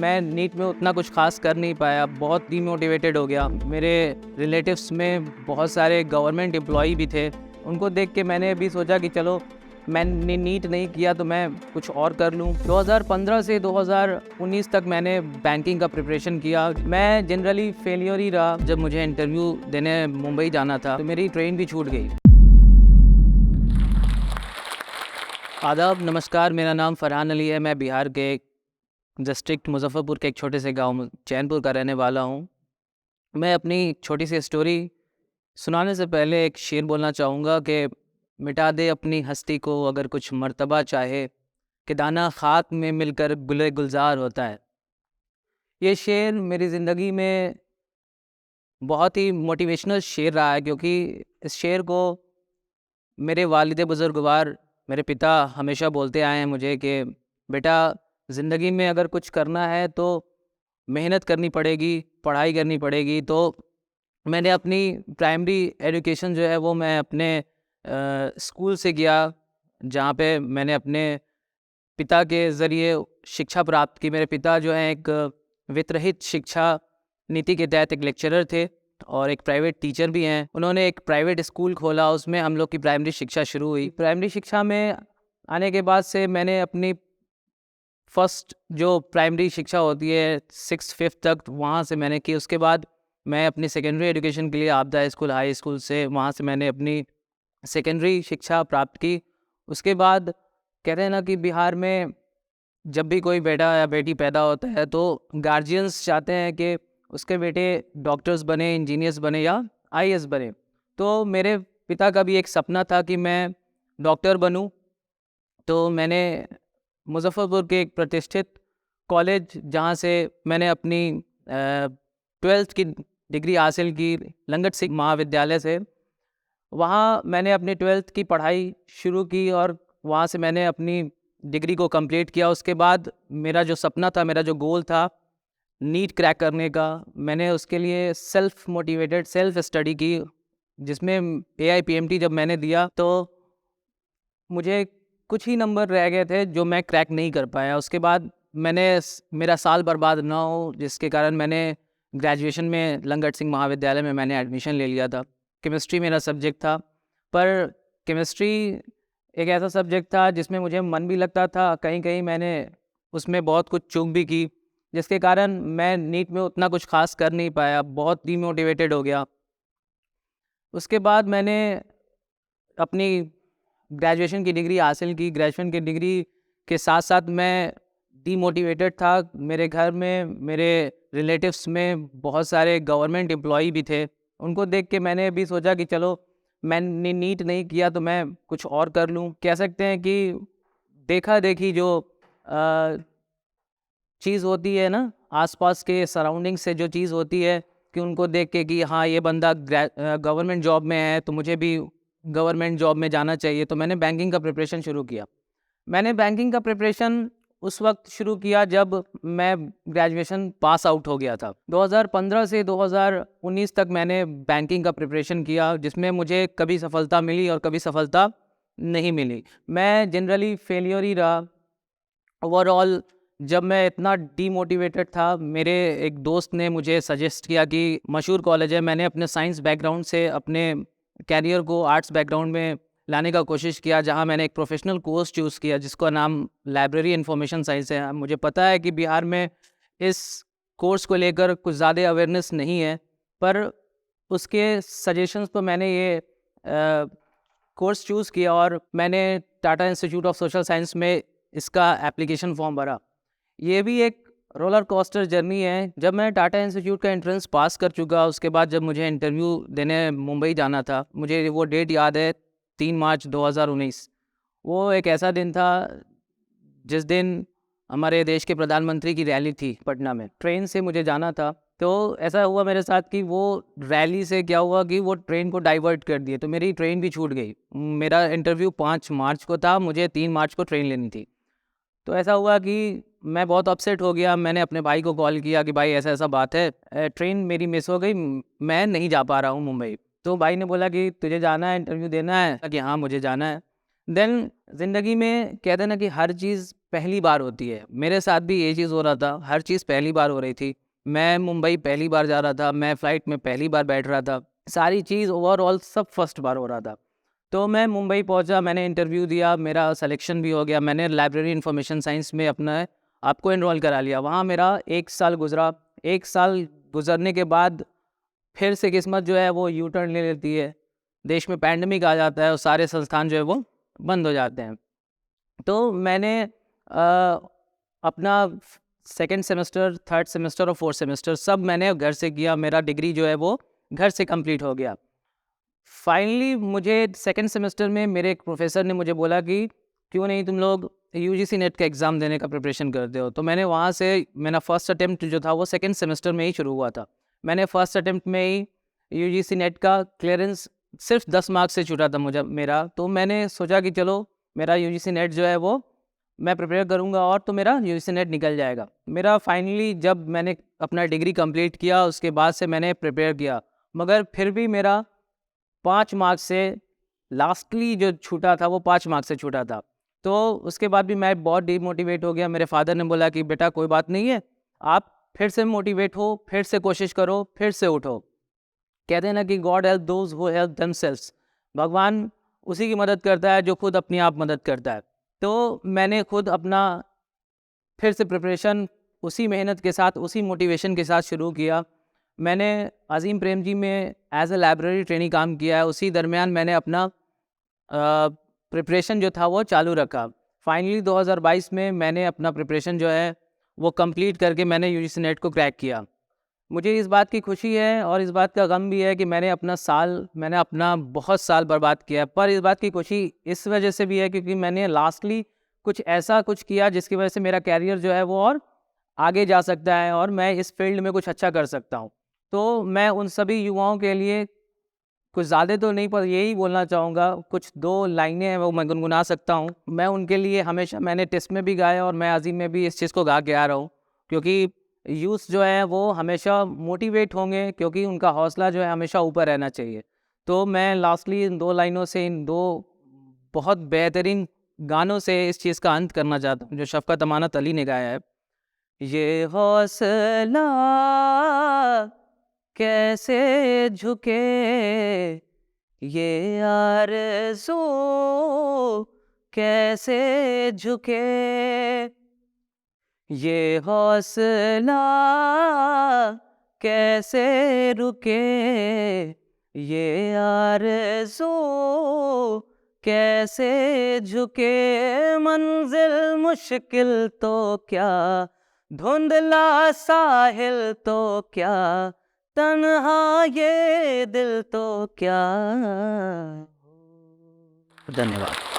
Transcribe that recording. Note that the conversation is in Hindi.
मैं नीट में उतना कुछ खास कर नहीं पाया, बहुत डीमोटिवेटेड हो गया। मेरे रिलेटिव्स में बहुत सारे गवर्नमेंट एम्प्लॉई भी थे। उनको देख के मैंने भी सोचा कि चलो मैंने नीट नहीं किया तो मैं कुछ और कर लूँ। 2015 से 2019 तक मैंने बैंकिंग का प्रिपरेशन किया। मैं जनरली फेलियर ही रहा। जब मुझे इंटरव्यू देने मुंबई जाना था तो मेरी ट्रेन भी छूट गई। आदाब, नमस्कार। मेरा नाम फरहान अली है। मैं बिहार के डिस्ट्रिक्ट मुजफ्फरपुर के एक छोटे से गांव चैनपुर का रहने वाला हूं। मैं अपनी छोटी सी स्टोरी सुनाने से पहले एक शेर बोलना चाहूँगा कि मिटा दे अपनी हस्ती को अगर कुछ मर्तबा चाहे, कि दाना खाक में मिलकर गुले गुलजार होता है। ये शेर मेरी ज़िंदगी में बहुत ही मोटिवेशनल शेर रहा है, क्योंकि इस शेर को मेरे वालिद बुजुर्गवार, मेरे पिता हमेशा बोलते आए हैं मुझे कि बेटा, ज़िंदगी में अगर कुछ करना है तो मेहनत करनी पड़ेगी, पढ़ाई करनी पड़ेगी। तो मैंने अपनी प्राइमरी एजुकेशन जो है वो मैं अपने स्कूल से किया, जहाँ पे मैंने अपने पिता के ज़रिए शिक्षा प्राप्त की। मेरे पिता जो हैं एक वित्तरहित शिक्षा नीति के तहत एक लेक्चरर थे और एक प्राइवेट टीचर भी हैं। उन्होंने एक प्राइवेट स्कूल खोला, उसमें हम लोग की प्राइमरी शिक्षा शुरू हुई। प्राइमरी शिक्षा में आने के बाद से मैंने अपनी फर्स्ट जो प्राइमरी शिक्षा होती है 6th-5th तक वहाँ से मैंने की। उसके बाद मैं अपनी सेकेंडरी एजुकेशन के लिए आपदा स्कूल हाई स्कूल से वहाँ से मैंने अपनी सेकेंडरी शिक्षा प्राप्त की। उसके बाद कहते हैं ना कि बिहार में जब भी कोई बेटा या बेटी पैदा होता है तो गार्जियंस चाहते हैं कि उसके बेटे डॉक्टर्स बने, इंजीनियर्स बने या आईएएस बने। तो मेरे पिता का भी एक सपना था कि मैं डॉक्टर बनूं। तो मैंने मुजफ्फरपुर के एक प्रतिष्ठित कॉलेज, जहाँ से मैंने अपनी 12th की डिग्री हासिल की, लंगट सिंह महाविद्यालय से, वहाँ मैंने अपनी 12th की पढ़ाई शुरू की और वहाँ से मैंने अपनी डिग्री को कंप्लीट किया। उसके बाद मेरा जो सपना था, मेरा जो गोल था नीट क्रैक करने का, मैंने उसके लिए सेल्फ मोटिवेटेड सेल्फ स्टडी की, जिसमें AIPMT जब मैंने दिया तो मुझे कुछ ही नंबर रह गए थे जो मैं क्रैक नहीं कर पाया। उसके बाद मेरा साल बर्बाद ना हो, जिसके कारण मैंने ग्रेजुएशन में लंगट सिंह महाविद्यालय में मैंने एडमिशन ले लिया था। केमिस्ट्री मेरा सब्जेक्ट था, पर केमिस्ट्री एक ऐसा सब्जेक्ट था जिसमें मुझे मन भी लगता था। कहीं कहीं मैंने उसमें बहुत कुछ चूक भी की, जिसके कारण मैं नीट में उतना कुछ खास कर नहीं पाया, बहुत डीमोटिवेटेड हो गया। उसके बाद मैंने अपनी ग्रेजुएशन की डिग्री हासिल की। ग्रेजुएशन की डिग्री के साथ साथ मैं डीमोटिवेटेड था। मेरे घर में, मेरे रिलेटिव्स में बहुत सारे गवर्नमेंट एम्प्लॉई भी थे। उनको देख के मैंने भी सोचा कि चलो मैंने नीट नहीं किया तो मैं कुछ और कर लूँ। कह सकते हैं कि देखा देखी जो चीज़ होती है ना, आसपास के सराउंडिंग से जो चीज़ होती है कि उनको देख के कि हाँ, ये बंदा गवर्नमेंट जॉब में है तो मुझे भी गवर्नमेंट जॉब में जाना चाहिए। तो मैंने बैंकिंग का प्रिपरेशन शुरू किया। मैंने बैंकिंग का प्रिपरेशन उस वक्त शुरू किया जब मैं ग्रेजुएशन पास आउट हो गया था। 2015 से 2019 तक मैंने बैंकिंग का प्रिपरेशन किया, जिसमें मुझे कभी सफलता मिली और कभी सफलता नहीं मिली। मैं जनरली फेलियर ही रहा। ओवरऑल जब मैं इतना डीमोटिवेटेड था, मेरे एक दोस्त ने मुझे सजेस्ट किया कि मशहूर कॉलेज है। मैंने अपने साइंस बैकग्राउंड से अपने कैरियर को आर्ट्स बैकग्राउंड में लाने का कोशिश किया, जहां मैंने एक प्रोफेशनल कोर्स चूज़ किया जिसका नाम लाइब्रेरी इन्फॉर्मेशन साइंस है। मुझे पता है कि बिहार में इस कोर्स को लेकर कुछ ज़्यादा अवेयरनेस नहीं है, पर उसके सजेशंस पर मैंने ये कोर्स चूज़ किया और मैंने Tata institute of social science में इसका एप्लीकेशन फॉर्म भरा। ये भी एक रोलर कोस्टर जर्नी है। जब मैं टाटा इंस्टीट्यूट का एंट्रेंस पास कर चुका, उसके बाद जब मुझे इंटरव्यू देने मुंबई जाना था, मुझे वो डेट याद है, 3 मार्च 2019। वो एक ऐसा दिन था जिस दिन हमारे देश के प्रधानमंत्री की रैली थी पटना में। ट्रेन से मुझे जाना था, तो ऐसा हुआ मेरे साथ कि वो रैली से क्या हुआ कि वो ट्रेन को डाइवर्ट कर दिए, तो मेरी ट्रेन भी छूट गई। मेरा इंटरव्यू 5 मार्च को था, मुझे 3 मार्च को ट्रेन लेनी थी। तो ऐसा हुआ कि मैं बहुत अपसेट हो गया। मैंने अपने भाई को कॉल किया कि भाई ऐसा ऐसा बात है, ट्रेन मेरी मिस हो गई, मैं नहीं जा पा रहा हूँ मुंबई। तो भाई ने बोला कि तुझे जाना है, इंटरव्यू देना है? कि हाँ, मुझे जाना है। देन ज़िंदगी में कहते हैं ना कि हर चीज़ पहली बार होती है। मेरे साथ भी ये चीज़ हो रहा था, हर चीज़ पहली बार हो रही थी। मैं मुंबई पहली बार जा रहा था, मैं फ़्लाइट में पहली बार बैठ रहा था, सारी चीज़ ओवरऑल सब फर्स्ट बार हो रहा था। तो मैं मुंबई पहुंचा, मैंने इंटरव्यू दिया, मेरा सिलेक्शन भी हो गया, मैंने लाइब्रेरी इन्फॉर्मेशन साइंस में अपना आपको एनरोल करा लिया। वहाँ मेरा 1 साल गुज़रा, 1 साल गुज़रने के बाद फिर से किस्मत जो है वो यू टर्न ले लेती है। देश में पैंडेमिक आ जाता है और सारे संस्थान जो है वो बंद हो जाते हैं। तो मैंने अपना सेकंड सेमेस्टर, थर्ड सेमेस्टर और फोर्थ सेमेस्टर सब मैंने घर से किया। मेरा डिग्री जो है वो घर से कंप्लीट हो गया। फाइनली मुझे सेकंड सेमेस्टर में मेरे एक प्रोफेसर ने मुझे बोला कि क्यों नहीं तुम लोग यूजीसी नेट का एग्ज़ाम देने का प्रिपरेशन करते हो। तो मैंने वहाँ से मेरा फर्स्ट अटेम्प्ट जो था वो सेकंड सेमेस्टर में ही शुरू हुआ था। मैंने फर्स्ट अटेम्प्ट में ही यूजीसी नेट का क्लियरेंस सिर्फ 10 मार्क्स से छूटा था मुझे मेरा। तो मैंने सोचा कि चलो मेरा यूजीसी नेट जो है वो मैं प्रिपेयर करूँगा और तो मेरा यूजीसी नेट निकल जाएगा। मेरा फाइनली जब मैंने अपना डिग्री कंप्लीट किया उसके बाद से मैंने प्रिपेयर किया, मगर फिर भी मेरा 5 मार्क्स से लास्टली जो छूटा था वो 5 मार्क्स से छूटा था। तो उसके बाद भी मैं बहुत डिमोटिवेट हो गया। मेरे फादर ने बोला कि बेटा कोई बात नहीं है, आप फिर से मोटिवेट हो, फिर से कोशिश करो, फिर से उठो। कहते हैं ना कि God help those who help themselves. भगवान उसी की मदद करता है जो खुद अपनी आप मदद करता है। तो मैंने खुद अपना फिर से प्रिपरेशन उसी मेहनत के साथ, उसी मोटिवेशन के साथ शुरू किया। मैंने अज़ीम प्रेमजी में एज़ अ लाइब्रेरी ट्रेनी काम किया है। उसी दरमियान मैंने अपना प्रिपरेशन जो था वो चालू रखा। फाइनली 2022 में मैंने अपना प्रिपरेशन जो है वो कंप्लीट करके मैंने यूजीसी नेट को क्रैक किया। मुझे इस बात की खुशी है और इस बात का गम भी है कि मैंने अपना बहुत साल बर्बाद किया। पर इस बात की खुशी इस वजह से भी है क्योंकि मैंने लास्टली कुछ ऐसा कुछ किया जिसकी वजह से मेरा कैरियर जो है वो और आगे जा सकता है और मैं इस फील्ड में कुछ अच्छा कर सकता हूँ। तो मैं उन सभी युवाओं के लिए कुछ ज़्यादा तो नहीं पर यही बोलना चाहूँगा, कुछ 2 लाइनें हैं वो मैं गुनगुना सकता हूँ। मैं उनके लिए हमेशा मैंने टेस्ट में भी गाया और मैं अज़ीम में भी इस चीज़ को गा के आ रहा हूँ, क्योंकि यूथ जो है वो हमेशा मोटिवेट होंगे क्योंकि उनका हौसला जो है हमेशा ऊपर रहना चाहिए। तो मैं लास्टली इन 2 लाइनों से, इन 2 बहुत बेहतरीन गानों से इस चीज़ का अंत करना चाहता हूँ जो शफ़क़त अमानत अली ने गाया है। ये हौसला कैसे झुके, ये आरज़ू कैसे झुके, ये हौसला कैसे रुके, ये आरज़ू कैसे झुके। मंजिल मुश्किल तो क्या, धुंधला साहिल तो क्या, तन्हा ये दिल तो क्या। धन्यवाद।